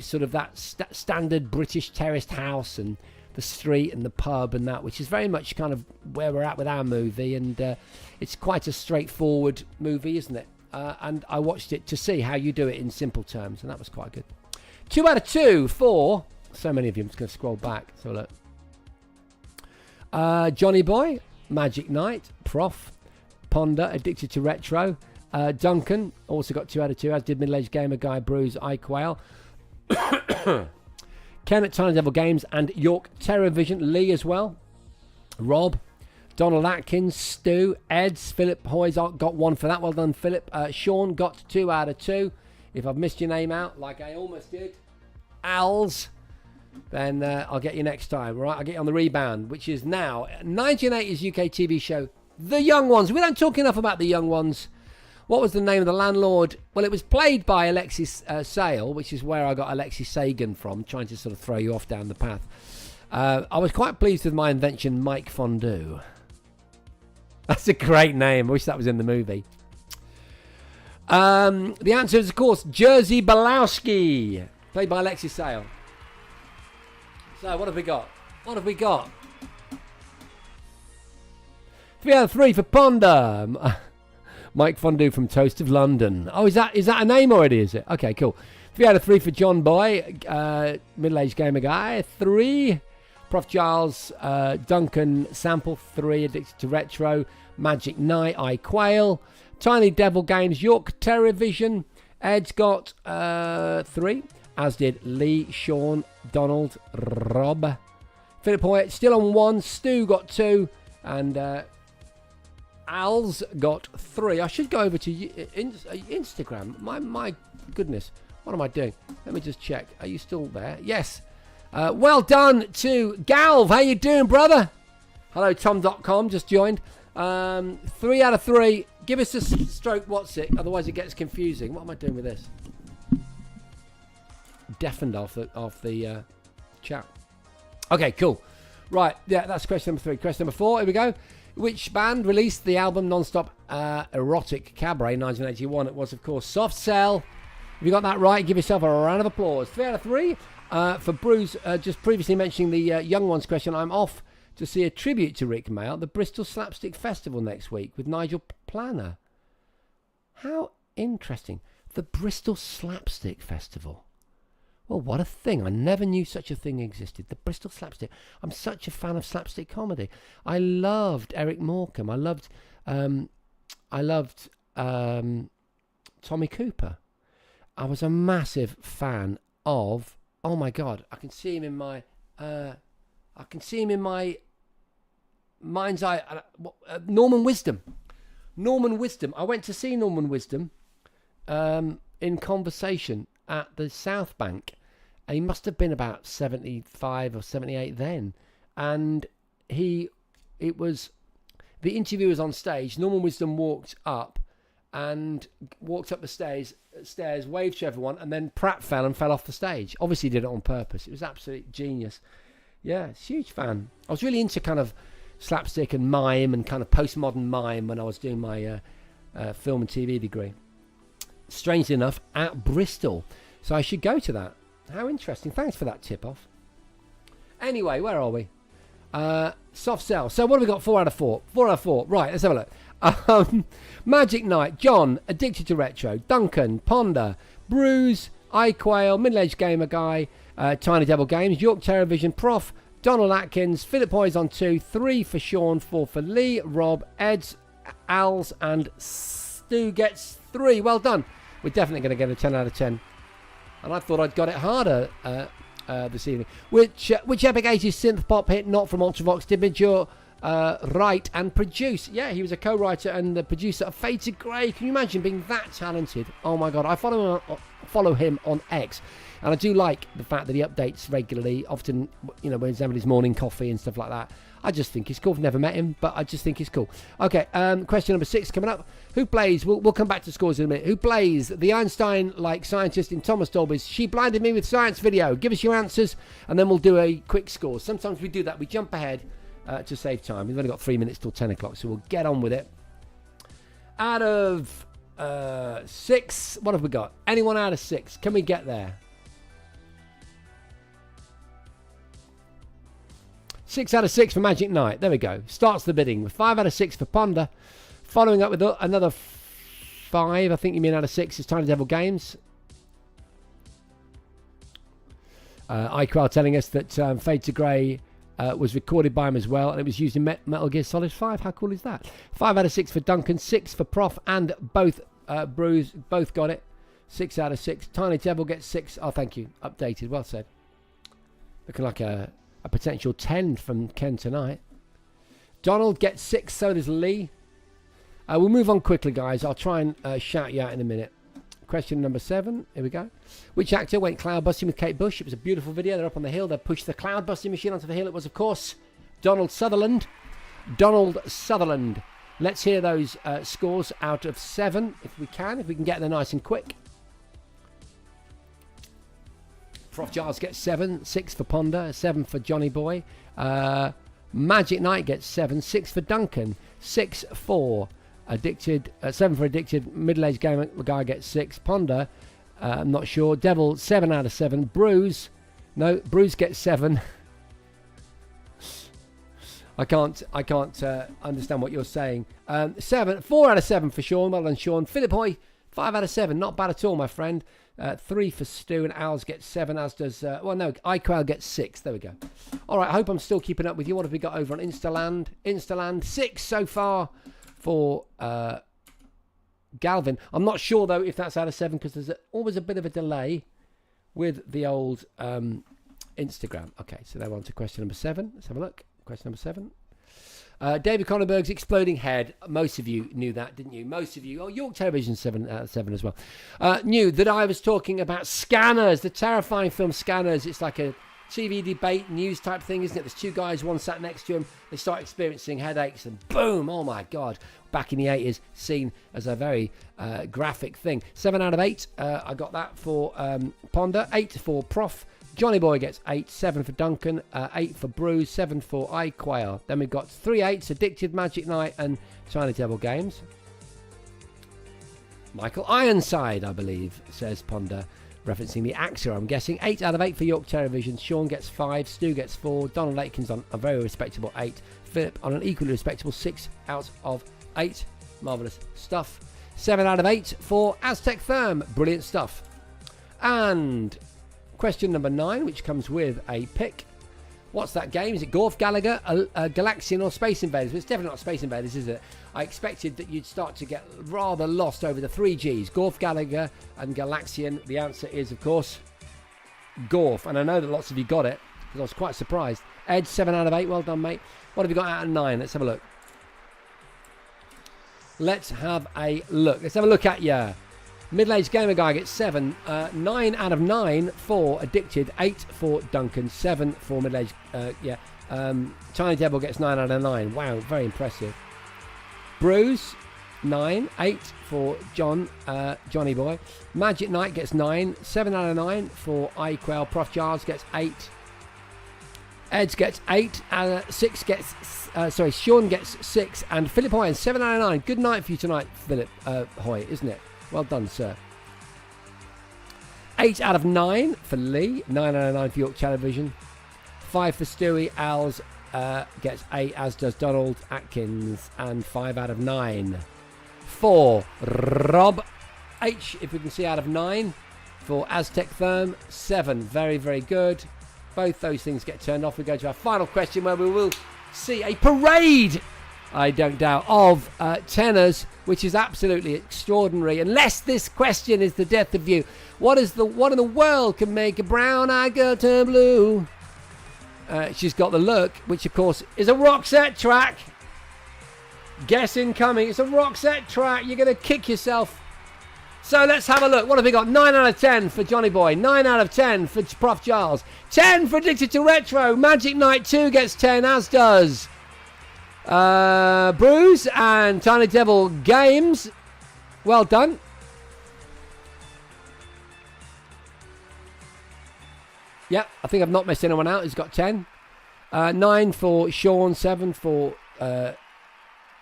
sort of that standard British terraced house and the street and the pub and that, which is very much kind of where we're at with our movie, and it's quite a straightforward movie, isn't it? And I watched it to see how you do it in simple terms, and that was quite good. 2 out of 2 for so many of you. I'm just going to scroll back. So look, Johnny Boy, Magic Knight, Prof, Ponder, Addicted to Retro, Duncan also got 2 out of 2, as did Middle-Aged Gamer Guy, Bruce, iQuail. Ken at Tiny Devil Games and York Terrorvision, Lee as well. Rob, Donald Atkins, Stu, Eds, Philip Hoy's got 1 for that. Well done, Philip. Sean got 2 out of 2. If I've missed your name out, like I almost did, Als, then I'll get you next time, right? I'll get you on the rebound, which is now 1980s UK TV show, The Young Ones. We don't talk enough about The Young Ones. What was the name of the landlord? Well, it was played by Alexis Sale, which is where I got Alexis Sagan from, trying to sort of throw you off down the path. I was quite pleased with my invention, Mike Fondue. That's a great name. I wish that was in the movie. The answer is, of course, Jerzy Belowski, played by Alexis Sale. So, what have we got? What have we got? 3 out of 3 for Ponder. Mike Fondue from Toast of London. Oh, is that a name already, is it? Okay, cool. 3 out of 3 for John Boy, Middle-Aged Gamer Guy. 3. Prof. Giles, Duncan, Sample. 3. Addicted to Retro, Magic Knight, iQuail. Tiny Devil Games, York Terrorvision. Ed's got 3, as did Lee, Sean, Donald, Rob. Philip Hoyt still on 1. Stu got 2. And Al's got 3. I should go over to Instagram. My goodness. What am I doing? Let me just check. Are you still there? Yes. Well done to Galv. How you doing, brother? Hello, Tom.com. Just joined. 3 out of 3. Give us a stroke. What's it? Otherwise it gets confusing. What am I doing with this? Deafened off the chat. Okay, cool. Right. Yeah, that's question number 3. Question number 4. Here we go. Which band released the album Non-Stop Erotic Cabaret in 1981? It was, of course, Soft Cell. If you got that right, give yourself a round of applause. 3 out of 3 for Bruce. Just previously mentioning the Young Ones question. I'm off to see a tribute to Rick Mail at the Bristol Slapstick Festival next week with Nigel Planner. How interesting. The Bristol Slapstick Festival. Well, what a thing. I never knew such a thing existed. The Bristol Slapstick. I'm such a fan of slapstick comedy. I loved Eric Morecambe. I loved Tommy Cooper. I was a massive fan of, oh my God, I can see him in my mind's eye. Norman Wisdom. Norman Wisdom. I went to see Norman Wisdom in Conversation at the South Bank. And he must have been about 75 or 78 then. And it was the interview was on stage. Norman Wisdom walked up the stairs, waved to everyone, and then Pratt fell off the stage. Obviously he did it on purpose. It was absolute genius. Yeah, huge fan. I was really into kind of slapstick and mime and kind of postmodern mime when I was doing my film and TV degree. Strangely enough, at Bristol. So I should go to that. How interesting. Thanks for that tip-off. Anyway, where are we? Soft sell. So what have we got? 4 out of 4. 4 out of 4. Right, let's have a look. Magic Knight, John, Addicted to Retro, Duncan, Ponder, Bruce, iQuail, Middle-Aged Gamer Guy, Tiny Devil Games, York Terrorvision, Prof, Donald Atkins, Philip Hoyes on 2, 3 for Sean, 4 for Lee, Rob, Eds, Als, and Stu gets 3. Well done. We're definitely going to get a 10 out of 10. And I thought I'd got it harder this evening. Which Epic 80s synth pop hit, not from Ultravox, did Midjor write and produce? Yeah, he was a co-writer and the producer of Fade to Grey. Can you imagine being that talented? Oh my God, I follow him on X. And I do like the fact that he updates regularly, often, when he's having his morning coffee and stuff like that. I just think he's cool. I've never met him, but I just think he's cool. Okay, question number 6 coming up. Who plays, we'll come back to scores in a minute. Who plays the Einstein-like scientist in Thomas Dolby's She Blinded Me with Science video? Give us your answers, and then we'll do a quick score. Sometimes we do that. We jump ahead to save time. We've only got 3 minutes till 10 o'clock, so we'll get on with it. Out of 6, what have we got? Anyone out of 6? Can we get there? 6 out of 6 for Magic Knight. There we go. Starts the bidding with 5 out of 6 for Ponder. Following up with another 5, I think you mean out of 6, is Tiny Devil Games. iQual telling us that Fade to Grey was recorded by him as well, and it was used in Metal Gear Solid 5. How cool is that? 5 out of 6 for Duncan, 6 for Prof, and both Bruce both got it. 6 out of 6. Tiny Devil gets 6. Oh, thank you. Updated. Well said. Looking like a potential 10 from Ken tonight. Donald gets 6, so does Lee. We'll move on quickly, guys. I'll try and shout you out in a minute. Question number 7. Here we go. Which actor went cloud busting with Kate Bush? It was a beautiful video. They're up on the hill. They pushed the cloud busting machine onto the hill. It was, of course, Donald Sutherland. Donald Sutherland. Let's hear those scores out of 7, if we can get there nice and quick. Prof Giles gets 7, 6 for Ponder, 7 for Johnny Boy. Magic Knight gets 7, 6 for Duncan, 6 for Addicted, 7 for Addicted. Middle-aged gamer guy gets 6. Ponder, I'm not sure. Devil 7 out of 7. Bruce gets 7. I can't understand what you're saying. 4 out of 7 for Sean. Well done, Sean. Philip Hoy, 5 out of 7. Not bad at all, my friend. 3 for Stu, and Als gets 7, as does iCrowd gets 6. There we go. All right, I hope I'm still keeping up with you. What have we got over on Instaland? 6 so far for Galvin. I'm not sure though if that's out of 7, because there's always a bit of a delay with the old Instagram. Okay, so now on to question number 7. Let's have a look. Question number 7. David Cronenberg's Exploding Head. Most of you knew that, didn't you? Most of you. Oh, York Television 7 out of 7 as well. Knew that I was talking about Scanners, the terrifying film Scanners. It's like a TV debate, news type thing, isn't it? There's 2 guys, one sat next to him. They start experiencing headaches and boom, oh my God. Back in the 80s, seen as a very graphic thing. 7 out of 8. I got that for Ponder. 8 for Prof. Johnny Boy gets 8, 7 for Duncan, 8 for Bruce, 7 for iQuail. Then we've got 3 8s, Addicted, Magic Knight, and Tiny Devil Games. Michael Ironside, I believe, says Ponder, referencing the actor, I'm guessing. 8 out of 8 for York Television. Sean gets 5, Stu gets 4, Donald Atkins on a very respectable 8, Philip on an equally respectable 6 out of 8. Marvellous stuff. 7 out of 8 for Aztec Therm. Brilliant stuff. And question number 9, which comes with a pick. What's that game? Is it Gorf Gallagher, Galaxian, or Space Invaders? Well, it's definitely not Space Invaders, is it? I expected that you'd start to get rather lost over the 3 Gs. Gorf Gallagher and Galaxian. The answer is, of course, Gorf. And I know that lots of you got it, because I was quite surprised. Ed, 7 out of 8. Well done, mate. What have you got out of 9? Let's have a look. Let's have a look at you. Middle-aged gamer guy gets 7. 9 out of 9 for Addicted. 8 for Duncan. 7 for middle-aged. Tiny Devil gets 9 out of 9. Wow, very impressive. Bruce, 9. 8 for Johnny Boy. Magic Knight gets 9. 7 out of 9 for iQuell. Prof Giles gets 8. Eds gets 8. 6 gets... Sean gets 6. And Philip Hoy, 7 out of 9. Good night for you tonight, Philip Hoy, isn't it? Well done, sir. 8 out of 9 for Lee. 9 out of 9 for York Television. 5 for Stewie. Als gets 8, as does Donald Atkins. And 5 out of 9 for Rob H, if we can see, out of 9 for Aztec Therm. 7, very, very good. Both those things get turned off. We go to our final question, where we will see a parade, I don't doubt, of tenors, which is absolutely extraordinary. Unless this question is the death of you. What in the world can make a brown-eyed girl turn blue? She's got the look, which of course is a Roxette track. Guess incoming. It's a Roxette track. You're going to kick yourself. So let's have a look. What have we got? 9 out of 10 for Johnny Boy. 9 out of 10 for Prof Giles. 10 for Addicted to Retro. Magic Knight 2 gets 10, as does Bruce and Tiny Devil Games. Well done. Yep, I think I've not missed anyone out. He's got 10. 9 for Sean. 7 for...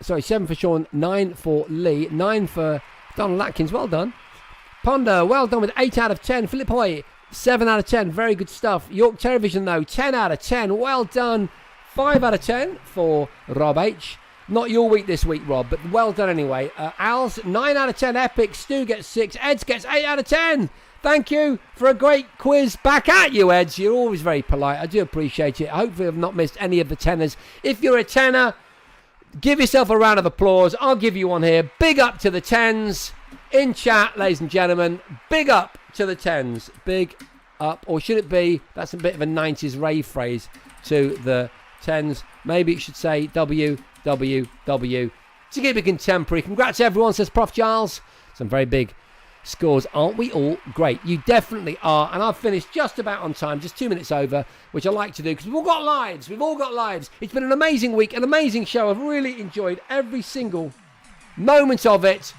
7 for Sean. 9 for Lee. 9 for Donald Atkins. Well done. Ponder, well done with 8 out of 10. Philip Hoy, 7 out of 10. Very good stuff. York Television, though, 10 out of 10. Well done. 5 out of 10 for Rob H. Not your week this week, Rob, but well done anyway. Al's, 9 out of 10. Epic. Stu gets 6. Eds gets 8 out of 10. Thank you for a great quiz. Back at you, Eds. You're always very polite. I do appreciate it. Hopefully I've not missed any of the tenors. If you're a tenor, give yourself a round of applause. I'll give you one here. Big up to the 10s in chat, ladies and gentlemen. Big up to the 10s. Big up. Or should it be, that's a bit of a 90s rave phrase, to the 10s. Maybe it should say WWW to keep it contemporary. Congrats everyone, says Prof Giles. Some very big scores. Aren't we all great? You definitely are. And I've finished just about on time, just 2 minutes over, which I like to do because we've all got lives. We've all got lives. It's been an amazing week, an amazing show. I've really enjoyed every single moment of it.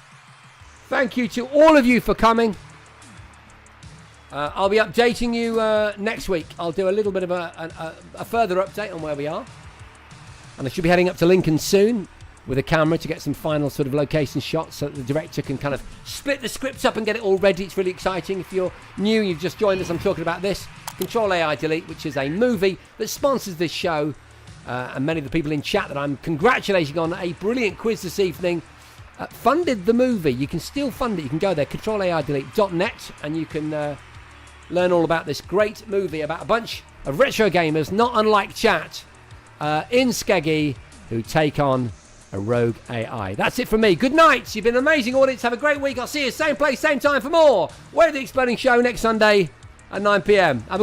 Thank you to all of you for coming. I'll be updating you next week. I'll do a little bit of a further update on where we are. And I should be heading up to Lincoln soon with a camera to get some final sort of location shots so that the director can kind of split the scripts up and get it all ready. It's really exciting. If you're new, you've just joined us, I'm talking about this, Control AI Delete, which is a movie that sponsors this show. And many of the people in chat that I'm congratulating on a brilliant quiz this evening funded the movie. You can still fund it. You can go there, controlaidelete.net, and you can learn all about this great movie about a bunch of retro gamers, not unlike chat, in Skeggy, who take on a rogue AI. That's it from me. Good night. You've been an amazing audience. Have a great week. I'll see you same place, same time for more Way of the Exploding Show next Sunday at 9 p.m. Have a